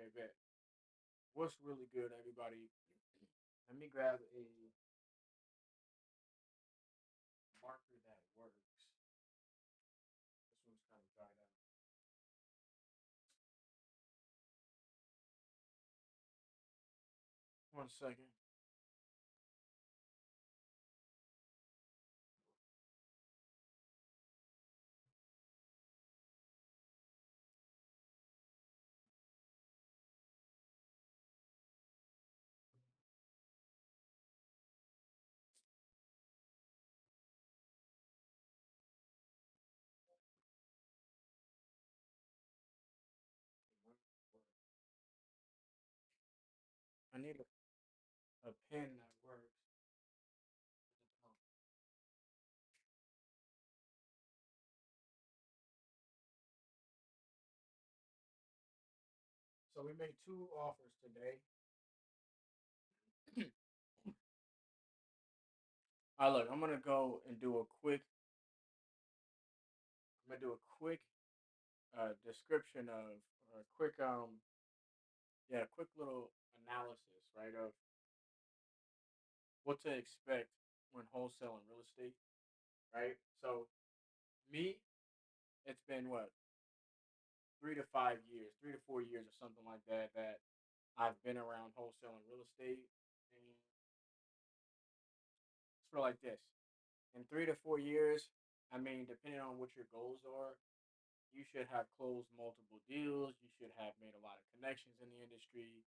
Okay, bet. What's really good, everybody? Let me grab a marker that works. This one's kind of dried out. 1 second. I need a pen that works. So we made two offers today. All right, look, I'm gonna go and do a quick. I'm gonna do a quick description of, or a quick yeah, a quick little analysis, right, of what to expect when wholesaling real estate, right? So me, it's been what, 3 to 5 years, 3 to 4 years, or something like that, that I've been around wholesaling real estate, and it's for like this. In 3 to 4 years, I mean, depending on what your goals are, you should have closed multiple deals. You should have made a lot of connections in the industry.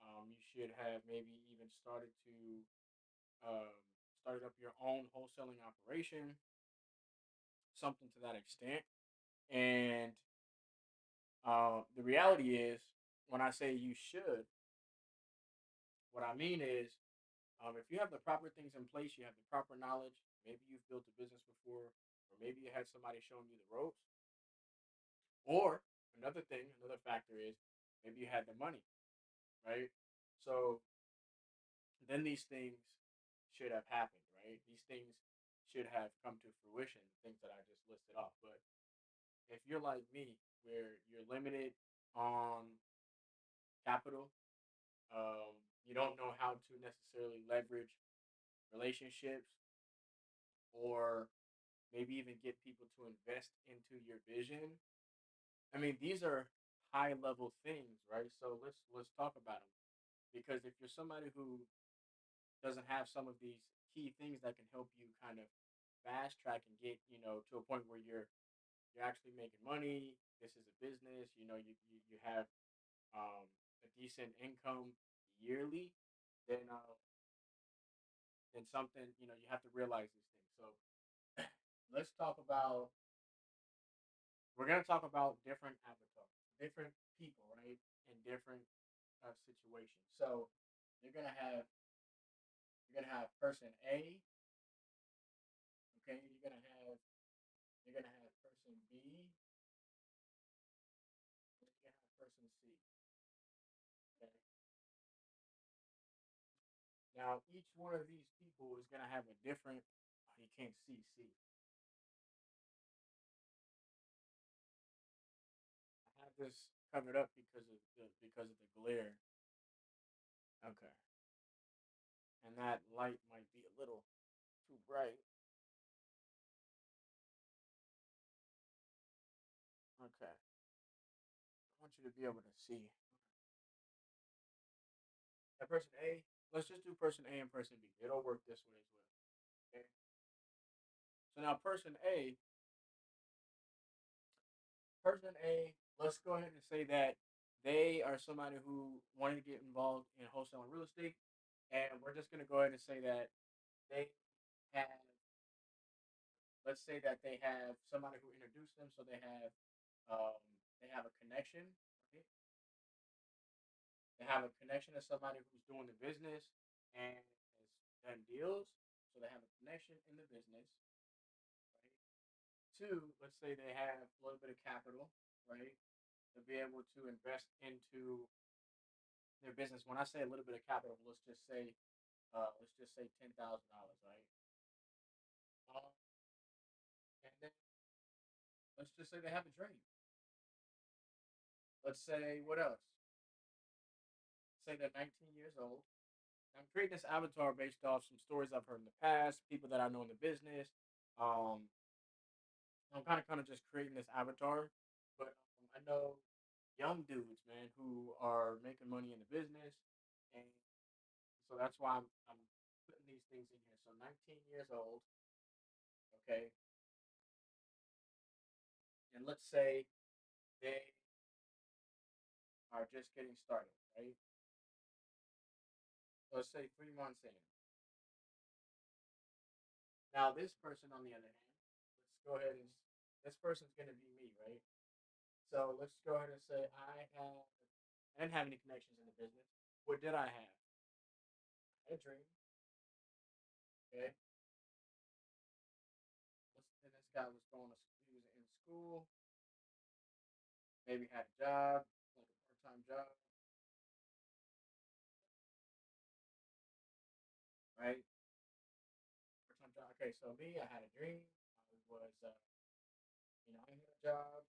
You should have maybe even um, started up your own wholesaling operation, something to that extent. And the reality is, when I say you should, what I mean is, if you have the proper things in place, you have the proper knowledge, maybe you've built a business before, or maybe you had somebody showing you the ropes, or another thing, another factor is maybe you had the money, right? So then these things should have happened, right? These things should have come to fruition, the things that I just listed off. But if you're like me, where you're limited on capital, um, you don't know how to necessarily leverage relationships, or maybe even get people to invest into your vision. I mean, these are high level things, right? So let's talk about them, because if you're somebody who doesn't have some of these key things that can help you kind of fast track and get, to a point where you're actually making money. This is a business. You have um, a decent income yearly. Then uh, then something, you have to realize these things. So let's talk about. We're gonna talk about different avatars, different people, right, in different situations. So you're gonna have you're gonna have person A. Okay, you're gonna have person B, and you're gonna have person C. Okay. Now each one of these people is gonna have a different. Oh, you can't see C. I have this covered up because of the glare. Okay, and that light might be a little too bright. Okay, I want you to be able to see that person A. Let's just do person A and person B. It'll work this way as well. Okay. So now person A, let's go ahead and say that they are somebody who wanted to get involved in wholesaling real estate, and we're just going to go ahead and say that they have, let's say that they have somebody who introduced them, so um, they have a connection, right? They have a connection to somebody who's doing the business and has done deals, so they have a connection in the business, right? Two, let's say they have a little bit of capital, right, to be able to invest into their business. When I say a little bit of capital, let's just say $10,000, right? Um, and then let's just say they have a dream. Let's say what else? say they're 19 years old. I'm creating this avatar based off some stories I've heard in the past, people that I know in the business. Um, I'm kind of just creating this avatar, but I know young dudes, man, who are making money in the business, and so that's why I'm putting these things in here. So 19 years old, okay, and let's say they are just getting started, right? So let's say 3 months in. Now this person, on the other hand, let's go ahead and this person's going to be me, right? So let's go ahead and say I didn't have any connections in the business. What did I have? I had a dream. Okay. And this guy was going to he was in school, maybe had a job, like a part-time job, right? Part-time job. Okay, so me, I had a dream. I was, I had a job.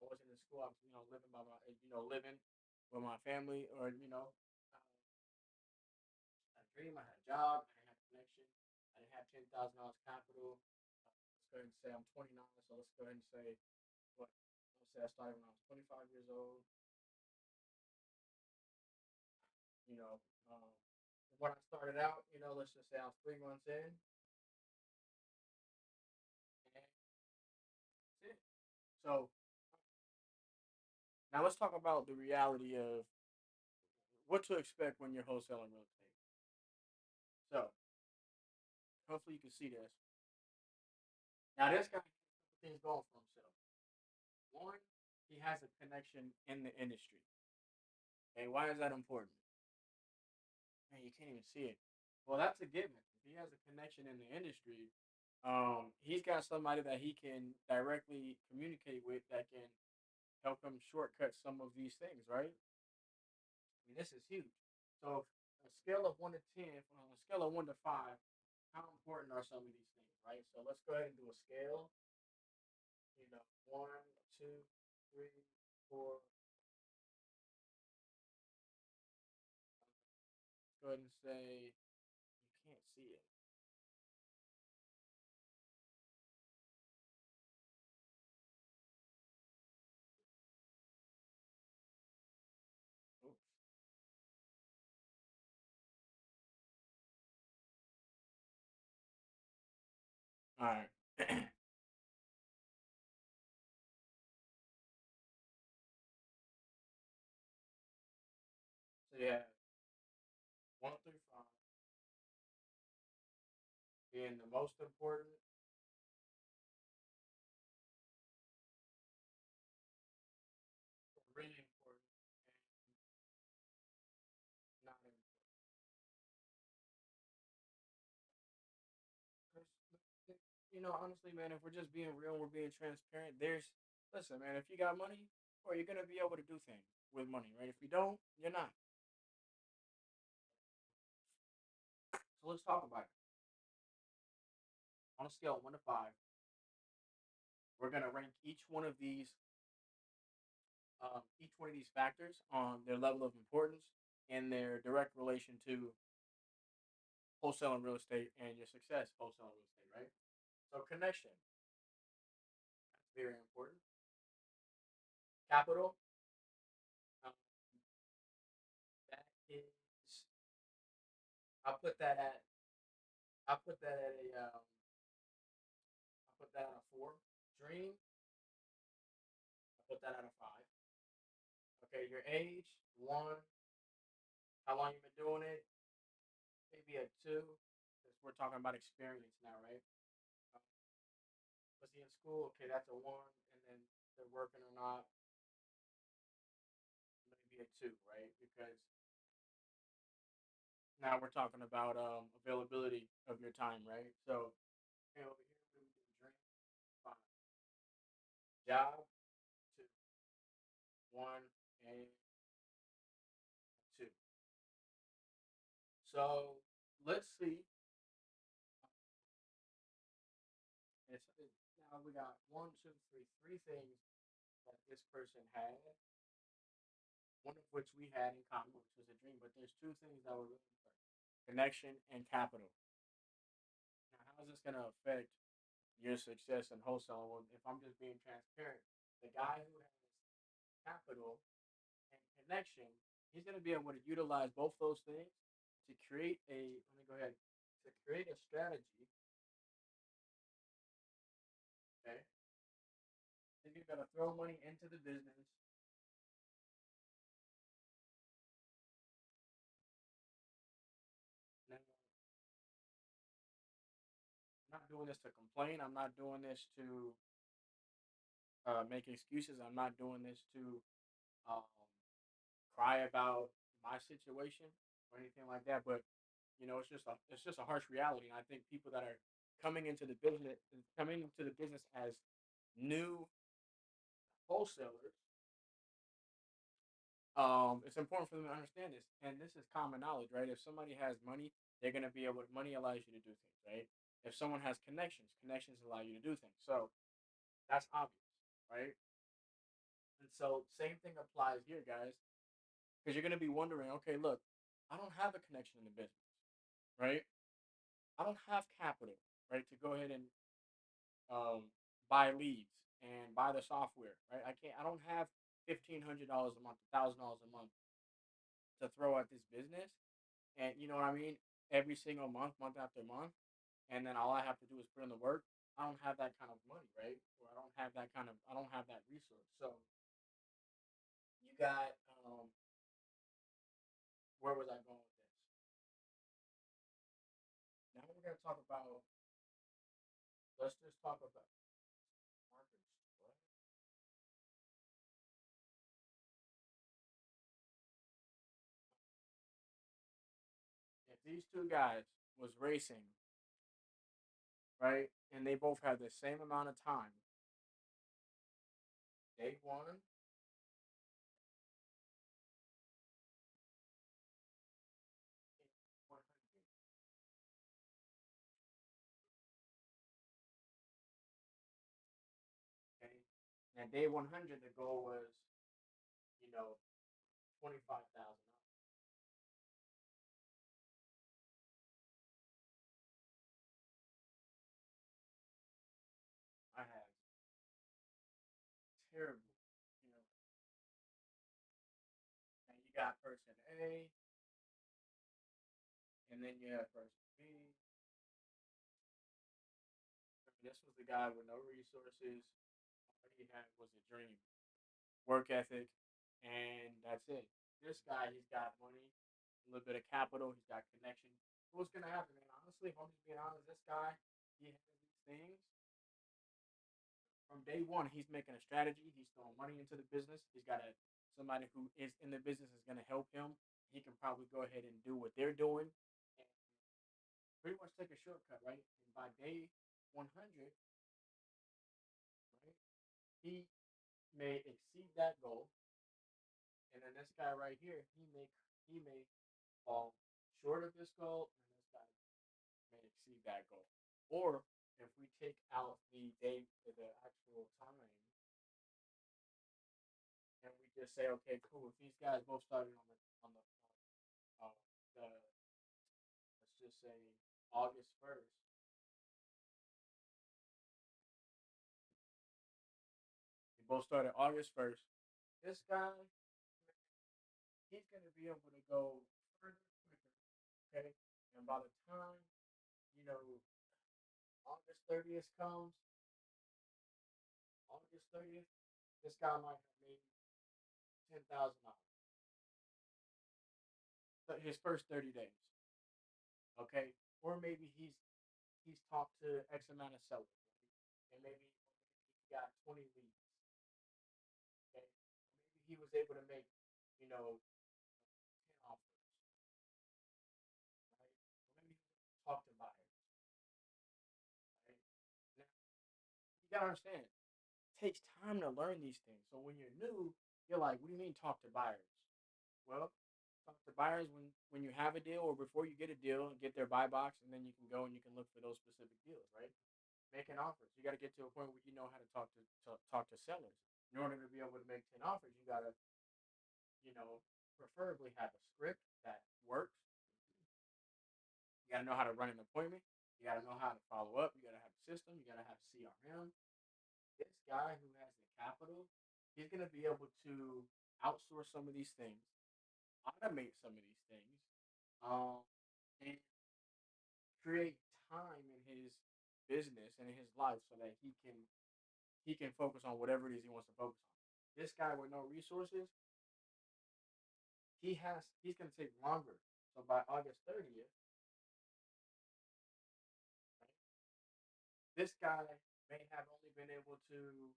I wasn't in school. I was, living by my, living with my family, or I had a dream. I had a job. I didn't have a connection. I didn't have $10,000 capital. Let's go ahead and say I'm 29. So let's go ahead and say what? Let's say I started when I was 25 years old. You know, um, when I started out, let's just say I was 3 months in, and that's it. So now let's talk about the reality of what to expect when you're wholesaling real estate. So hopefully you can see this. Now this guy has a couple things going for himself. One, he has a connection in the industry. Okay, why is that important? Man, you can't even see it. Well, that's a given. If he has a connection in the industry, he's got somebody that he can directly communicate with that can help him shortcut some of these things, right? I mean, this is huge. So, a scale of 1 to 10, on a scale of 1 to 5, how important are some of these things, right? So, let's go ahead and do a scale. One, two, three, four. Go ahead and say you can't see it. Oops. All right. So you have 1 through 5 being the most important, really important, and not important. 'Cause honestly, man, if we're just being real, we're being transparent. Listen, man, if you got money, or you're gonna be able to do things with money, right? If you don't, you're not. So let's talk about it. On a scale of 1 to 5, we're gonna rank each one of these factors on their level of importance and their direct relation to wholesaling real estate and your success wholesaling real estate, right? So connection, that's very important. Capital, um, that is, I'll put that at, I'll put that at I'll put that at a 4. Dream, I'll put that at a 5. Okay, your age, 1. How long you been doing it? Maybe a 2, because we're talking about experience now, right? Uh, was he in school? Okay, that's a 1. And then they're working or not, maybe a 2, right? Because now we're talking about availability of your time, right? So, okay, over here we do drink, 5. Job, 2. 1 and 2. So let's see. Now we got one, two, three things that this person had. one of which we had in common, which was a dream. But there's two things that were really important: connection and capital. Now, how is this going to affect your success in wholesaling? Well, if I'm just being transparent, the guy who has capital and connection, he's going to be able to utilize both those things to create a. Let me go ahead to create a strategy. Okay, he's going to throw money into the business. Now, I'm not doing this to complain. I'm not doing this to make excuses. I'm not doing this to um, cry about my situation or anything like that. But it's just a harsh reality. And I think people that are coming into the business as new wholesalers, it's important for them to understand this. And this is common knowledge, right? If somebody has money, they're gonna be able. Money allows you to do things, right? If someone has connections, connections allow you to do things. So that's obvious, right? And so same thing applies here, guys, because you're gonna be wondering, okay, look, I don't have a connection in the business, right? I don't have capital, right, to go ahead and um, buy leads and buy the software, right? I can't. I don't have $1,500 a month, $1,000 a month to throw at this business, and you know what I mean. Every single month, month after month, and then all I have to do is put in the work. I don't have that kind of money, right? Or I don't have that kind of. I don't have that resource. So you got. Where was I going with this? Now we're gonna talk about. Let's just talk about markers. What? If these two guys was racing, right, and they both had the same amount of time, day one, okay, and day 100, the goal was, 25,000. I had terrible, you know, and you got person A, and then you have person B. This was the guy with no resources. All he had was a dream, work ethic, and that's it. This guy, he's got money, a little bit of capital, he's got connection. What's gonna happen, man? Honestly, if I'm just being honest, this guy, he has these things. From day one, he's making a strategy. He's throwing money into the business. He's got somebody who is in the business is going to help him. He can probably go ahead and do what they're doing and pretty much take a shortcut, right? And by day 100, right, he may exceed that goal. And then this guy right here, he may fall short of this goal, and this guy may exceed that goal. Or if we take out the actual time, and we just say, okay, cool. If these guys both started on the let's just say August 1st, they both started August 1st. This guy, he's gonna be able to go further quicker, okay? And by the time you know August 30th comes, August 30th, this guy might have made $10,000. So his first 30 days, okay? Or maybe he's talked to X amount of sellers, right? And maybe he got 20 leads. Okay, maybe he was able to make, 10 offers, right? Or maybe he talked to buyers, right? Now, you gotta understand, it takes time to learn these things. So when you're new, you're like, what do you mean talk to buyers? Well, talk to buyers when you have a deal or before you get a deal and get their buy box, and then you can go and you can look for those specific deals, right? Making offers. You got to get to a point where you know how to talk to sellers. In order to be able to make 10 offers, you got to preferably have a script that works. You got to know how to run an appointment. You got to know how to follow up. You got to have a system. You got to have CRM. This guy who has the capital, he's going to be able to outsource some of these things, automate some of these things, um, and create time in his business and in his life so that he can focus on whatever it is he wants to focus on. This guy with no resources, he's going to take longer. So by August 30th, right, this guy may have only been able to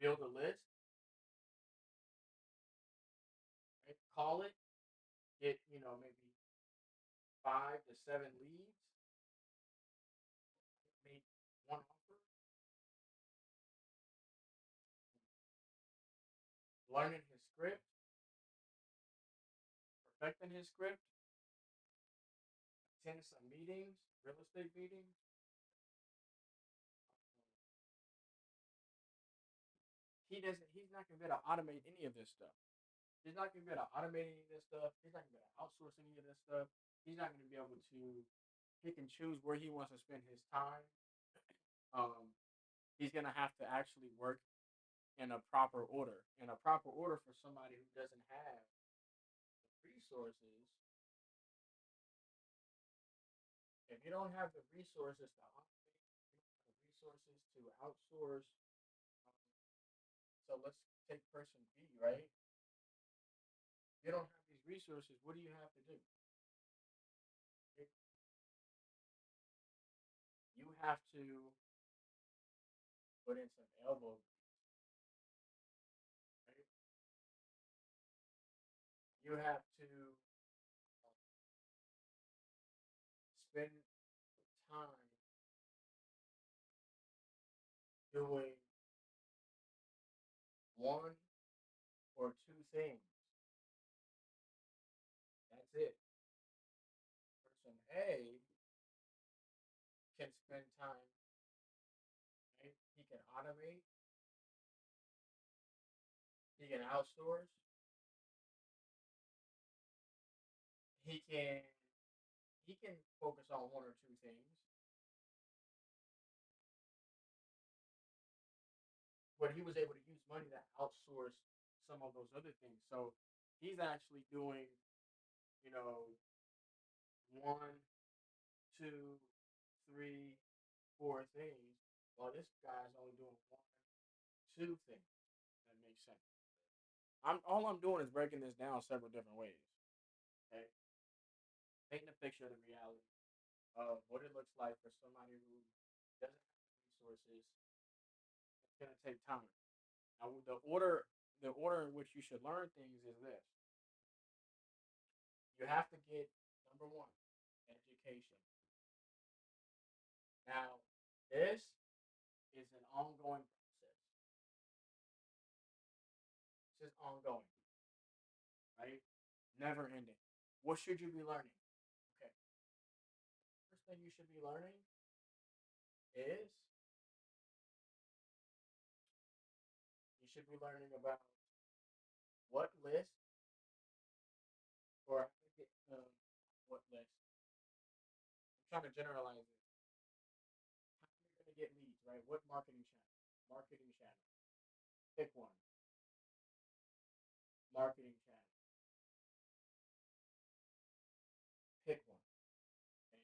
build a list, right, call it, get maybe 5 to 7 leads, make one offer, learning his script, perfecting his script, attend some meetings, real estate meetings. He's not gonna be able to automate any of this stuff. He's not gonna be able to automate any of this stuff. He's not gonna be able to outsource any of this stuff. He's not gonna be able to pick and choose where he wants to spend his time. Um, he's gonna have to actually work in a proper order. In a proper order for somebody who doesn't have the resources. If you don't have the resources to automate, the resources to outsource. So let's take person B, right? You don't have these resources. What do you have to do? You have to put in some elbow, right? You have to spend time doing one or two things. That's it. Person A can spend time, right? He can automate, he can outsource, he can he can focus on one or two things, but he was able to use money to outsource some of those other things. So he's actually doing, you know, one, two, three, four things, while this guy's only doing one, two things. That makes sense. I'm doing is breaking this down several different ways. Okay, painting a picture of the reality of what it looks like for somebody who doesn't have the resources. It's gonna take time. Now, the order in which you should learn things is this: you have to get number one, education. Now, this is an ongoing process. This is ongoing, right? Never ending. What should you be learning? Okay, first thing you should be learning is you should be learning about what list or what list. I'm trying to generalize it. How are you going to get leads, right? What marketing channel? Marketing channel. Pick one. Marketing channel. Pick one. Okay.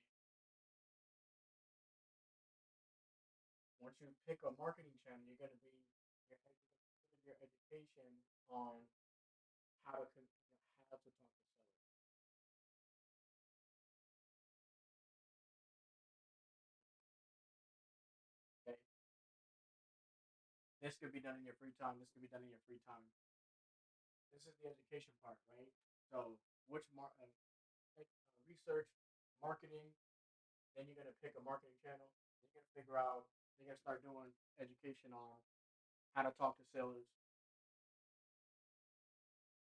Once you pick a marketing channel, your education on how to talk to sellers. Okay. This could be done in your free time. This could be done in your free time. This is the education part, right? So, research, marketing. Then you're gonna pick a marketing channel. You're gonna figure out. You're gonna start doing education on how to talk to sellers.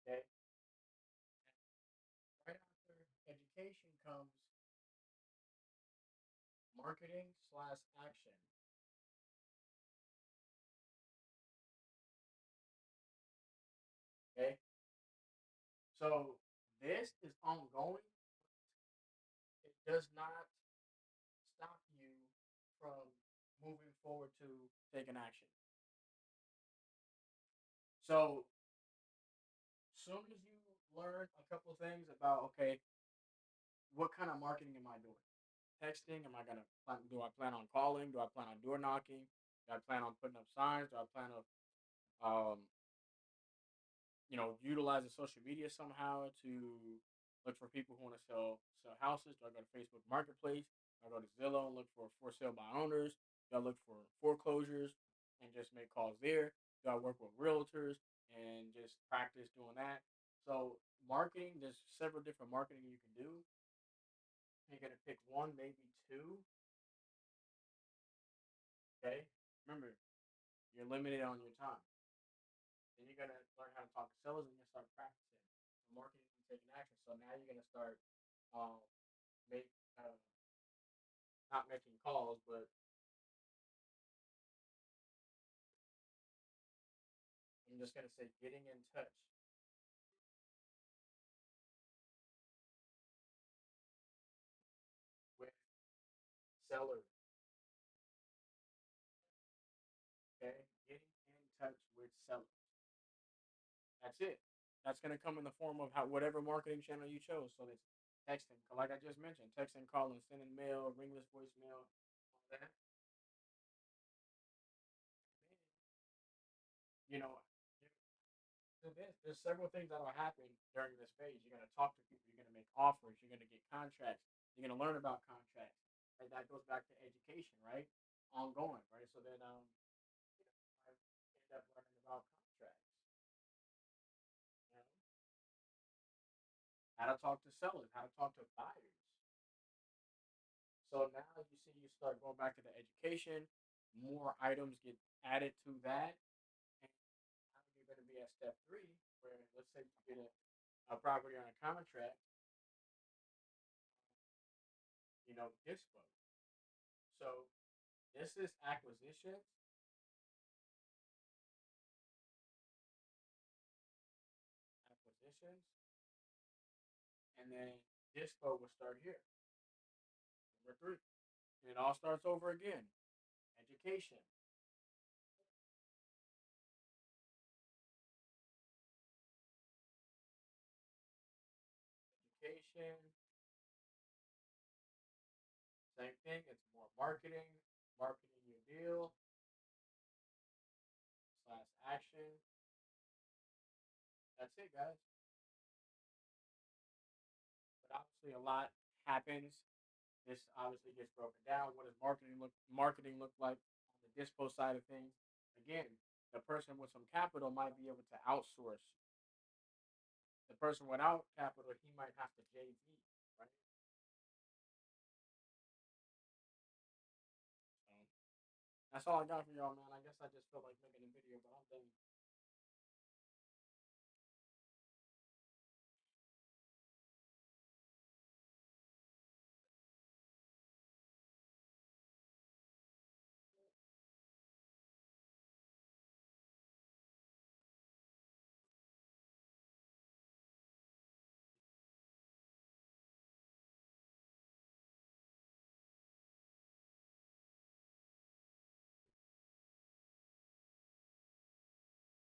Okay. Right after education comes marketing/action. So this is ongoing. It does not stop you from moving forward to taking action. So soon as you learn a couple of things about, okay, what kind of marketing am I doing? Texting? Am I gonna plan? Do I plan on calling? Do I plan on door knocking? Do I plan on putting up signs? Do I plan on um, utilizing social media somehow to look for people who want to sell houses? Do I go to Facebook Marketplace? Do I go to Zillow and look for sale by owners? Do I look for foreclosures and just make calls there? Do I work with realtors and just practice doing that? So marketing, there's several different marketing you can do. You're gonna pick one, maybe two. Okay. Remember, you're limited on your time. Then you're gonna learn how to talk to sellers, and you start practicing marketing and taking action. So now you're gonna start um, make not making calls, but I'm just gonna say getting in touch with sellers. Okay, getting in touch with sellers. That's it. That's gonna come in the form of how whatever marketing channel you chose. So it's texting, like I just mentioned, texting, calling, sending mail, ringless voicemail, all that. You know, there's several things that will happen during this phase. You're going to talk to people. You're going to make offers. You're going to get contracts. You're going to learn about contracts. And that goes back to education, right? Ongoing, right? So then, I end up learning about contracts. You know, how to talk to sellers, how to talk to buyers. So now you see, you start going back to the education. More items get added to that, and now you're going to be at step three, where let's say you get a property on a contract. Dispo. So this is acquisitions, acquisitions, and then dispo will start here. Number three. And it all starts over again. Education, education, same thing. It's more marketing, marketing your deal slash action. That's it, guys. But obviously, a lot happens. This obviously gets broken down. What does marketing look like on the dispo side of things? Again, the person with some capital might be able to outsource. The person without capital, he might have to JV, right? So that's all I got for y'all, man. I guess I just felt like making a video, but I'm done.